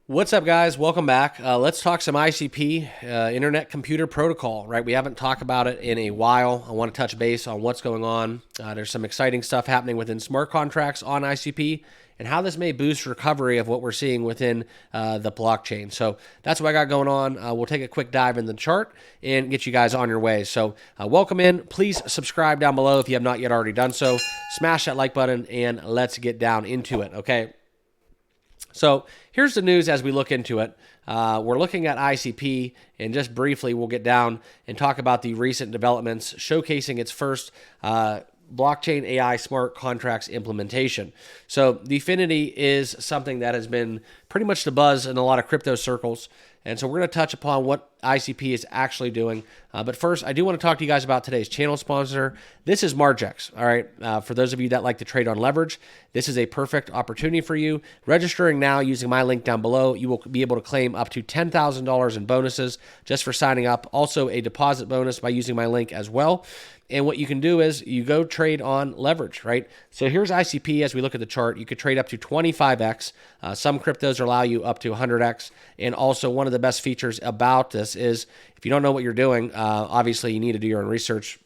What's up, guys? Welcome back. Let's talk some ICP, Internet Computer Protocol, right? We haven't talked about it in a while. I want to touch base on what's going on. There's some exciting stuff happening within smart contracts on ICP and how this may boost recovery of what we're seeing within the blockchain. So that's what I got going on. We'll take a quick dive in the chart and get you guys on your way. So welcome in. Please subscribe down below if you have not yet already done so. Smash that like button and let's get down into it, okay? So here's the news as we look into it. We're looking at ICP, and just briefly, we'll get down and talk about the recent developments showcasing its first blockchain AI smart contracts implementation. So Dfinity is something that has been pretty much the buzz in a lot of crypto circles. And so we're going to touch upon what ICP is actually doing. But first, I do want to talk to you guys about today's channel sponsor. This is Margex. All right. For those of you that like to trade on leverage, this is a perfect opportunity for you. Registering now using my link down below, you will be able to claim up to $10,000 in bonuses just for signing up. Also, a deposit bonus by using my link as well. And what you can do is you go trade on leverage, right? So here's ICP as we look at the chart. You could trade up to 25x. Some cryptos allow you up to 100x. And also one of the best features about this is if you don't know what you're doing, obviously you need to do your own research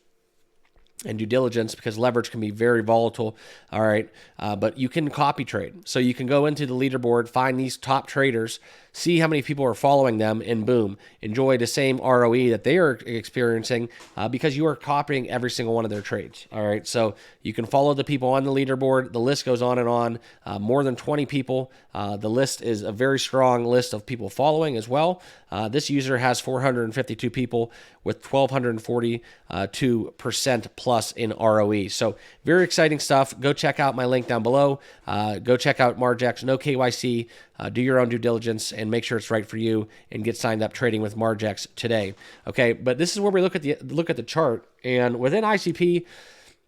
and due diligence because leverage can be very volatile. All right. But you can copy trade. So you can go into the leaderboard, find these top traders, see how many people are following them, and boom, enjoy the same ROE that they are experiencing because you are copying every single one of their trades. All right. So you can follow the people on the leaderboard. The list goes on and on. More than 20 people. The list is a very strong list of people following as well. This user has 452 people with 1,242% plus in ROE. So very exciting stuff. Go check out my link down below. Go check out Margex, no KYC. Do your own due diligence and make sure it's right for you and get signed up trading with Margex today. Okay, but this is where we look at the chart, and within ICP,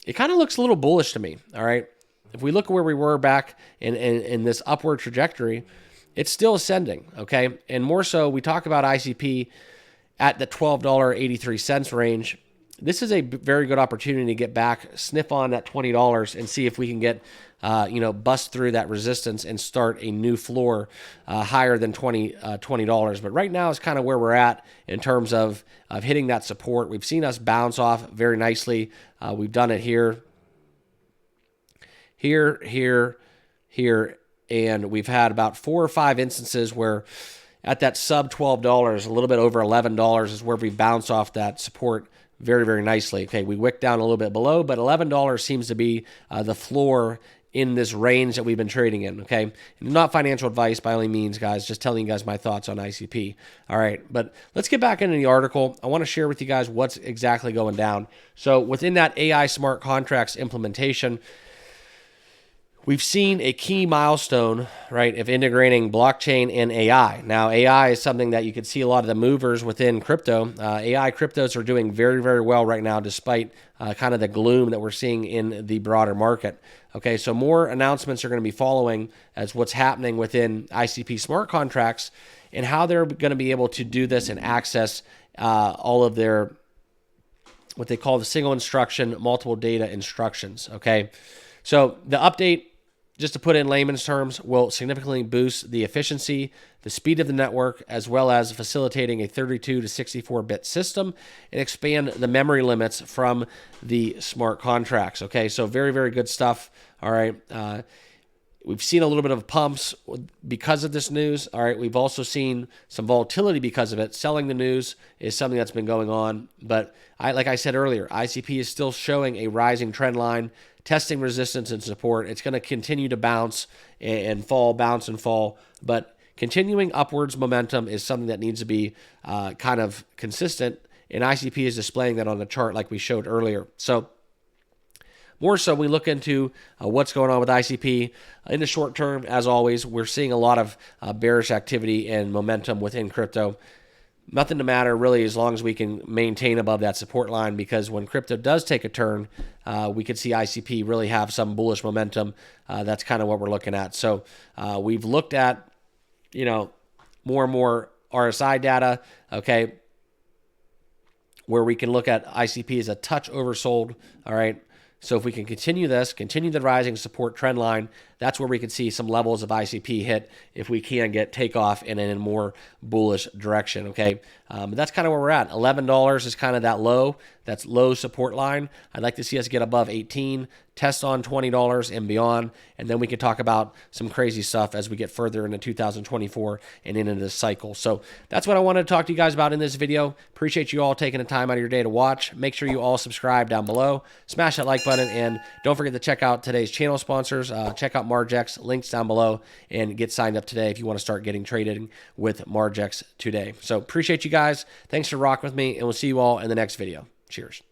it kind of looks a little bullish to me. All right, if we look at where we were back in this upward trajectory, it's still ascending. Okay, and more so, we talk about ICP at the $12.83 range. This is a very good opportunity to get back, sniff on that $20 and see if we can get, bust through that resistance and start a new floor higher than $20. But right now is kind of where we're at in terms of hitting that support. We've seen us bounce off very nicely. We've done it here, and we've had about 4 or 5 instances where at that sub $12, a little bit over $11 is where we bounce off that support very, very nicely. Okay, we wicked down a little bit below, but $11 seems to be the floor in this range that we've been trading in, okay? Not financial advice by any means, guys, just telling you guys my thoughts on ICP. All right, but let's get back into the article. I want to share with you guys what's exactly going down. So within that AI smart contracts implementation, we've seen a key milestone, right, of integrating blockchain and AI. Now, AI is something that you could see a lot of the movers within crypto. AI cryptos are doing very, very well right now, despite kind of the gloom that we're seeing in the broader market. Okay, so more announcements are going to be following as what's happening within ICP smart contracts and how they're going to be able to do this and access all of their, what they call the single instruction, multiple data instructions. Okay, so the update, just to put it in layman's terms, will significantly boost the efficiency, the speed of the network, as well as facilitating a 32 to 64-bit system and expand the memory limits from the smart contracts. Okay, so very, very good stuff. All right. We've seen a little bit of pumps because of this news. All right. We've also seen some volatility because of it. Selling the news is something that's been going on. But like I said earlier, ICP is still showing a rising trend line, testing resistance and support. It's going to continue to bounce and fall, bounce and fall. But continuing upwards momentum is something that needs to be kind of consistent. And ICP is displaying that on the chart like we showed earlier. So more so, we look into what's going on with ICP. In the short term, as always, we're seeing a lot of bearish activity and momentum within crypto. Nothing to matter, really, as long as we can maintain above that support line, because when crypto does take a turn, we could see ICP really have some bullish momentum. That's kind of what we're looking at. So we've looked at, more and more RSI data, okay, where we can look at ICP as a touch oversold, all right? So if we can continue this, continue the rising support trend line, that's where we could see some levels of ICP hit if we can get takeoff in a more bullish direction, okay? But that's kind of where we're at. $11 is kind of that low. That's low support line. I'd like to see us get above 18, test on $20 and beyond, and then we can talk about some crazy stuff as we get further into 2024 and into this cycle. So that's what I wanted to talk to you guys about in this video. Appreciate you all taking the time out of your day to watch. Make sure you all subscribe down below. Smash that like button, and don't forget to check out today's channel sponsors. Check out Margex, links down below, and get signed up today if you want to start getting trading with Margex today. So appreciate you guys. Thanks for rocking with me, and we'll see you all in the next video. Cheers.